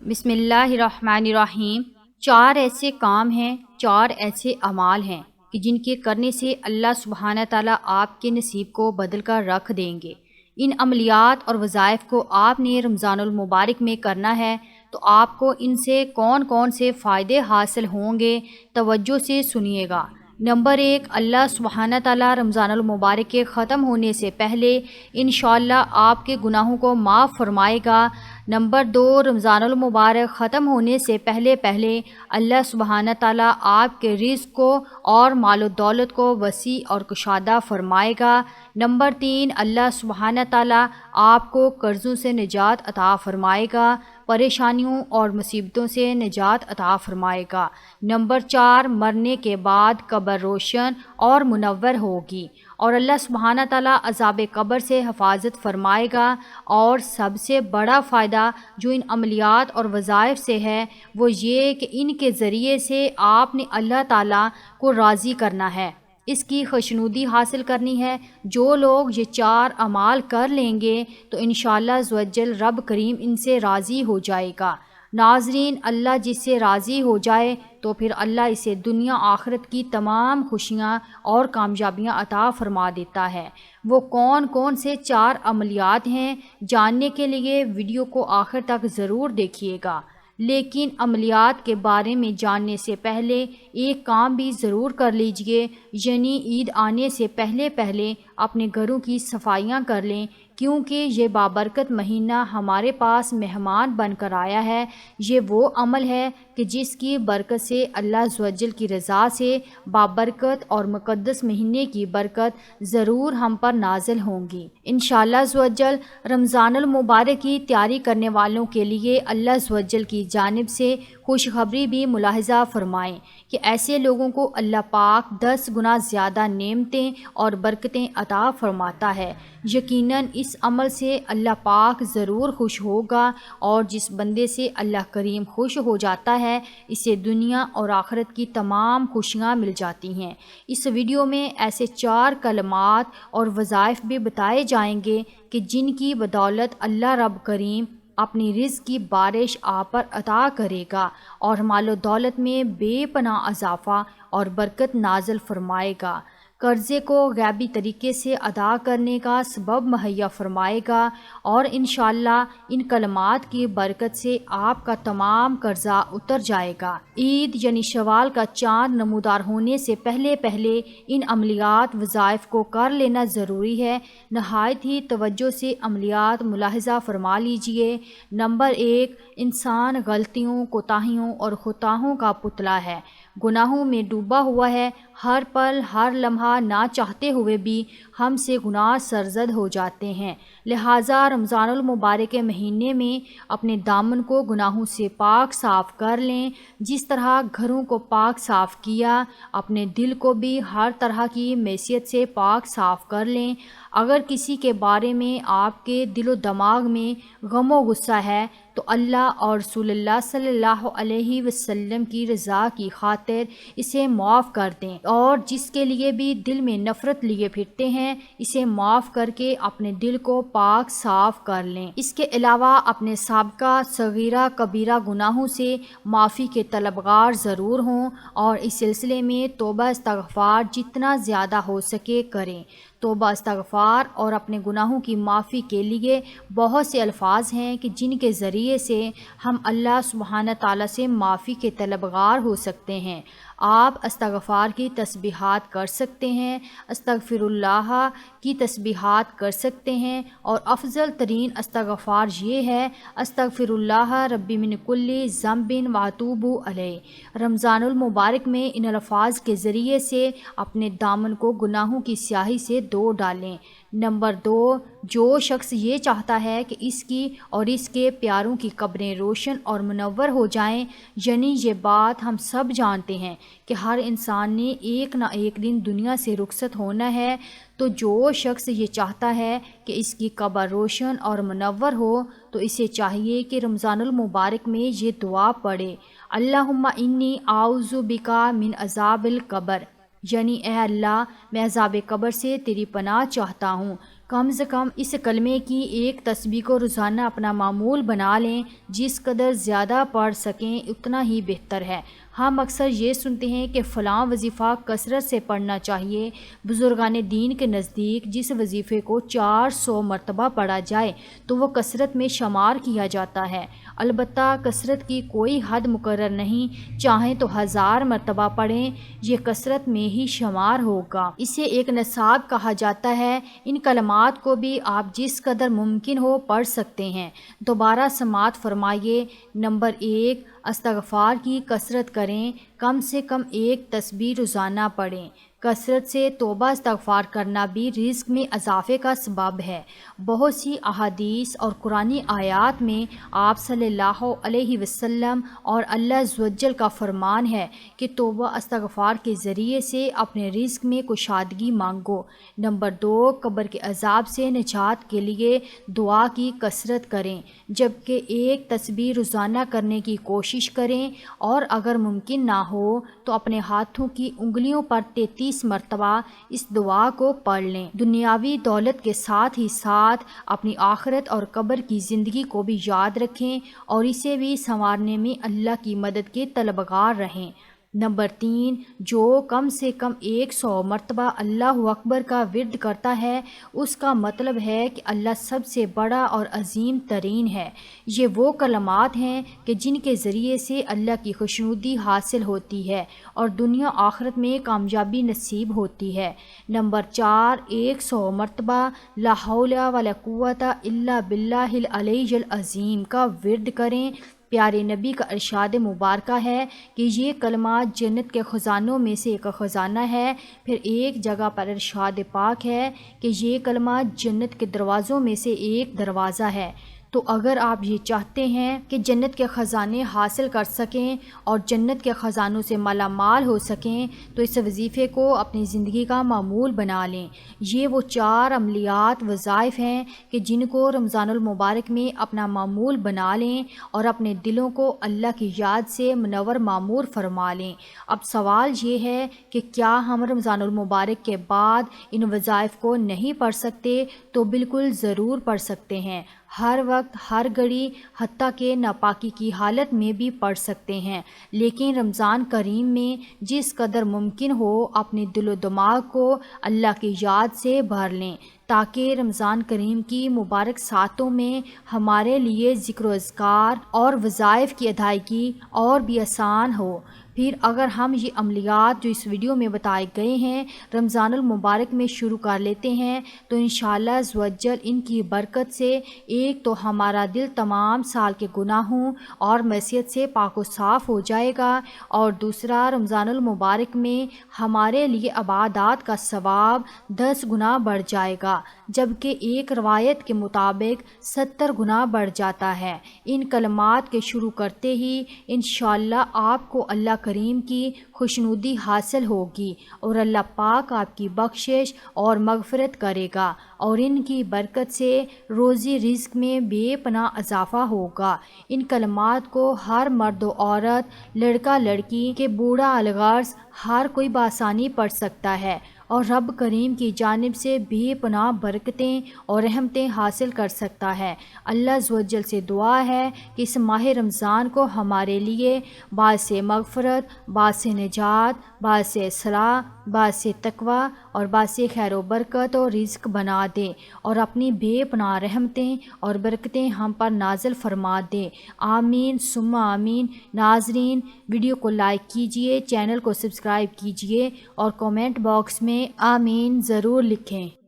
بسم اللہ الرحمن الرحیم۔ چار ایسے کام ہیں، چار ایسے اعمال ہیں کہ جن کے کرنے سے اللہ سبحانہ تعالیٰ آپ کے نصیب کو بدل کر رکھ دیں گے۔ ان عملیات اور وظائف کو آپ نے رمضان المبارک میں کرنا ہے، تو آپ کو ان سے کون کون سے فائدے حاصل ہوں گے، توجہ سے سنیے گا۔ نمبر 1، اللہ سبحانہ تعالیٰ رمضان المبارک کے ختم ہونے سے پہلے انشاءاللہ آپ کے گناہوں کو معاف فرمائے گا۔ نمبر 2، رمضان المبارک ختم ہونے سے پہلے اللہ سبحانہ تعالیٰ آپ کے رزق کو اور مال و دولت کو وسیع اور کشادہ فرمائے گا۔ نمبر 3، اللہ سبحانہ تعالیٰ آپ کو قرضوں سے نجات عطا فرمائے گا، پریشانیوں اور مصیبتوں سے نجات عطا فرمائے گا۔ نمبر 4، مرنے کے بعد قبر روشن اور منور ہوگی اور اللہ سبحانہ تعالیٰ عذاب قبر سے حفاظت فرمائے گا۔ اور سب سے بڑا فائدہ جو ان عملیات اور وظائف سے ہے وہ یہ کہ ان کے ذریعے سے آپ نے اللہ تعالیٰ کو راضی کرنا ہے، اس کی خوشنودی حاصل کرنی ہے۔ جو لوگ یہ چار اعمال کر لیں گے تو انشاءاللہ عزوجل رب کریم ان سے راضی ہو جائے گا۔ ناظرین، اللہ جس سے راضی ہو جائے تو پھر اللہ اسے دنیا آخرت کی تمام خوشیاں اور کامیابیاں عطا فرما دیتا ہے۔ وہ کون کون سے چار عملیات ہیں، جاننے کے لیے ویڈیو کو آخر تک ضرور دیکھیے گا۔ لیکن عملیات کے بارے میں جاننے سے پہلے ایک کام بھی ضرور کر لیجئے، یعنی عید آنے سے پہلے اپنے گھروں کی صفائیاں کر لیں، کیونکہ یہ بابرکت مہینہ ہمارے پاس مہمان بن کر آیا ہے۔ یہ وہ عمل ہے کہ جس کی برکت سے اللہ عزوجل کی رضا سے بابرکت اور مقدس مہینے کی برکت ضرور ہم پر نازل ہوں گی انشاءاللہ عزوجل۔ رمضان المبارک کی تیاری کرنے والوں کے لیے اللہ عزوجل کی جانب سے خوشخبری بھی ملاحظہ فرمائیں کہ ایسے لوگوں کو اللہ پاک 10 گنا زیادہ نعمتیں اور برکتیں عطا فرماتا ہے۔ یقیناً اس عمل سے اللہ پاک ضرور خوش ہوگا، اور جس بندے سے اللہ کریم خوش ہو جاتا ہے اسے دنیا اور آخرت کی تمام خوشیاں مل جاتی ہیں۔ اس ویڈیو میں ایسے 4 کلمات اور وظائف بھی بتائے جائیں گے کہ جن کی بدولت اللہ رب کریم اپنی رزق کی بارش آپ پر عطا کرے گا اور مال و دولت میں بے پناہ اضافہ اور برکت نازل فرمائے گا، قرضے کو غیبی طریقے سے ادا کرنے کا سبب مہیا فرمائے گا، اور انشاءاللہ ان کلمات کی برکت سے آپ کا تمام قرضہ اتر جائے گا۔ عید یعنی شوال کا چاند نمودار ہونے سے پہلے ان عملیات وظائف کو کر لینا ضروری ہے۔ نہایت ہی توجہ سے عملیات ملاحظہ فرما لیجئے۔ نمبر 1، انسان غلطیوں، کوتاہیوں اور خطاؤں کا پتلا ہے، گناہوں میں ڈوبا ہوا ہے۔ ہر پل، ہر لمحہ نہ چاہتے ہوئے بھی ہم سے گناہ سرزد ہو جاتے ہیں، لہٰذا رمضان المبارک کے مہینے میں اپنے دامن کو گناہوں سے پاک صاف کر لیں۔ جس طرح گھروں کو پاک صاف کیا، اپنے دل کو بھی ہر طرح کی معصیت سے پاک صاف کر لیں۔ اگر کسی کے بارے میں آپ کے دل و دماغ میں غم و غصہ ہے تو اللہ اور رسول اللہ صلی اللہ علیہ وسلم کی رضا کی خاطر اسے معاف کر دیں، اور جس کے لیے بھی دل میں نفرت لیے پھرتے ہیں اسے معاف کر کے اپنے دل کو پاک صاف کر لیں۔ اس کے علاوہ اپنے سابقہ صغیرہ کبیرہ گناہوں سے معافی کے طلبگار ضرور ہوں، اور اس سلسلے میں توبہ استغفار جتنا زیادہ ہو سکے کریں۔ توبہ استغفار اور اپنے گناہوں کی معافی کے لیے بہت سے الفاظ ہیں کہ جن کے ذریعے سے ہم اللہ سبحانہ تعالیٰ سے معافی کے طلبگار ہو سکتے ہیں۔ آپ استغفار کی تسبیحات کر سکتے ہیں، استغفر اللہ کی تسبیحات کر سکتے ہیں، اور افضل ترین استغفار یہ ہے، استغفر اللہ ربی من کل ذنب واتوب علیہ۔ رمضان المبارک میں ان الفاظ کے ذریعے سے اپنے دامن کو گناہوں کی سیاہی سے دھو ڈالیں۔ نمبر 2، جو شخص یہ چاہتا ہے کہ اس کی اور اس کے پیاروں کی قبریں روشن اور منور ہو جائیں، یعنی یہ بات ہم سب جانتے ہیں کہ ہر انسان نے ایک نہ ایک دن دنیا سے رخصت ہونا ہے، تو جو شخص یہ چاہتا ہے کہ اس کی قبر روشن اور منور ہو تو اسے چاہیے کہ رمضان المبارک میں یہ دعا پڑھے، اللہم انی اعوذ بک من عذاب القبر، یعنی اے اللہ میں عذاب قبر سے تیری پناہ چاہتا ہوں۔ کم سے کم اس کلمے کی ایک تسبیح کو روزانہ اپنا معمول بنا لیں۔ جس قدر زیادہ پڑھ سکیں اتنا ہی بہتر ہے۔ ہم اکثر یہ سنتے ہیں کہ فلاں وظیفہ کثرت سے پڑھنا چاہیے۔ بزرگان دین کے نزدیک جس وظیفے کو 400 مرتبہ پڑھا جائے تو وہ کثرت میں شمار کیا جاتا ہے۔ البتہ کثرت کی کوئی حد مقرر نہیں، چاہیں تو 1000 مرتبہ پڑھیں، یہ کثرت میں ہی شمار ہوگا۔ اسے ایک نصاب کہا جاتا ہے۔ ان کلمات کو بھی آپ جس قدر ممکن ہو پڑھ سکتے ہیں۔ دوبارہ سماعت فرمائیے۔ نمبر 1، استغفار کی کثرت کریں، کم سے کم ایک تسبیح روزانہ پڑھیں۔ کثرت سے توبہ استغفار کرنا بھی رزق میں اضافے کا سبب ہے۔ بہت سی احادیث اور قرآنی آیات میں آپ صلی اللہ علیہ وسلم اور اللہ عز و جل کا فرمان ہے کہ توبہ استغفار کے ذریعے سے اپنے رزق میں کشادگی مانگو۔ نمبر 2، قبر کے عذاب سے نجات کے لیے دعا کی کثرت کریں، جبکہ ایک تسبیح روزانہ کرنے کی کوشش کریں، اور اگر ممکن نہ ہو تو اپنے ہاتھوں کی انگلیوں پر 33 مرتبہ اس دعا کو پڑھ لیں۔ دنیاوی دولت کے ساتھ ہی ساتھ اپنی آخرت اور قبر کی زندگی کو بھی یاد رکھیں اور اسے بھی سنوارنے میں اللہ کی مدد کے طلبگار رہیں۔ نمبر 3، جو کم سے کم 100 مرتبہ اللہ اکبر کا ورد کرتا ہے اس کا مطلب ہے کہ اللہ سب سے بڑا اور عظیم ترین ہے۔ یہ وہ کلمات ہیں کہ جن کے ذریعے سے اللہ کی خوشنودی حاصل ہوتی ہے اور دنیا آخرت میں کامیابی نصیب ہوتی ہے۔ نمبر 4، 100 مرتبہ لا حول ولا قوت الا باللہ العلی العظیم کا ورد کریں۔ پیارے نبی کا ارشاد مبارکہ ہے کہ یہ کلمہ جنت کے خزانوں میں سے ایک خزانہ ہے۔ پھر ایک جگہ پر ارشاد پاک ہے کہ یہ کلمہ جنت کے دروازوں میں سے ایک دروازہ ہے۔ تو اگر آپ یہ چاہتے ہیں کہ جنت کے خزانے حاصل کر سکیں اور جنت کے خزانوں سے مالا مال ہو سکیں تو اس وظیفے کو اپنی زندگی کا معمول بنا لیں۔ یہ وہ 4 عملیات وظائف ہیں کہ جن کو رمضان المبارک میں اپنا معمول بنا لیں اور اپنے دلوں کو اللہ کی یاد سے منور معمور فرما لیں۔ اب سوال یہ ہے کہ کیا ہم رمضان المبارک کے بعد ان وظائف کو نہیں پڑھ سکتے؟ تو بالکل ضرور پڑھ سکتے ہیں، ہر وقت، ہر گھڑی، حتیٰ کہ ناپاکی کی حالت میں بھی پڑھ سکتے ہیں، لیکن رمضان کریم میں جس قدر ممکن ہو اپنے دل و دماغ کو اللہ کی یاد سے بھر لیں تاکہ رمضان کریم کی مبارک ساعتوں میں ہمارے لیے ذکر و اذکار اور وظائف کی ادائیگی اور بھی آسان ہو۔ پھر اگر ہم یہ عملیات جو اس ویڈیو میں بتائے گئے ہیں رمضان المبارک میں شروع کر لیتے ہیں تو انشاءاللہ عز و جل ان کی برکت سے ایک تو ہمارا دل تمام سال کے گناہوں اور معصیت سے پاک و صاف ہو جائے گا، اور دوسرا رمضان المبارک میں ہمارے لیے عبادات کا ثواب 10 گنا بڑھ جائے گا، جبکہ ایک روایت کے مطابق 70 گنا بڑھ جاتا ہے۔ ان کلمات کے شروع کرتے ہی انشاءاللہ آپ کو اللہ کریم کی خوشنودی حاصل ہوگی اور اللہ پاک آپ کی بخشش اور مغفرت کرے گا، اور ان کی برکت سے روزی رزق میں بے پناہ اضافہ ہوگا۔ ان کلمات کو ہر مرد و عورت، لڑکا لڑکی کے بوڑھا الغرض ہر کوئی بآسانی پڑھ سکتا ہے اور رب کریم کی جانب سے بے پناہ برکتیں اور رحمتیں حاصل کر سکتا ہے۔ اللہ عز و جل سے دعا ہے کہ اس ماہ رمضان کو ہمارے لیے باعث مغفرت، باعث نجات، باعث اصلاح، باعث تقوی اور باعث خیر و برکت اور رزق بنا دے، اور اپنی بے پناہ رحمتیں اور برکتیں ہم پر نازل فرما دے۔ آمین ثم آمین۔ ناظرین، ویڈیو کو لائک کیجئے، چینل کو سبسکرائب کیجئے اور کومنٹ باکس میں آمین ضرور لکھیں۔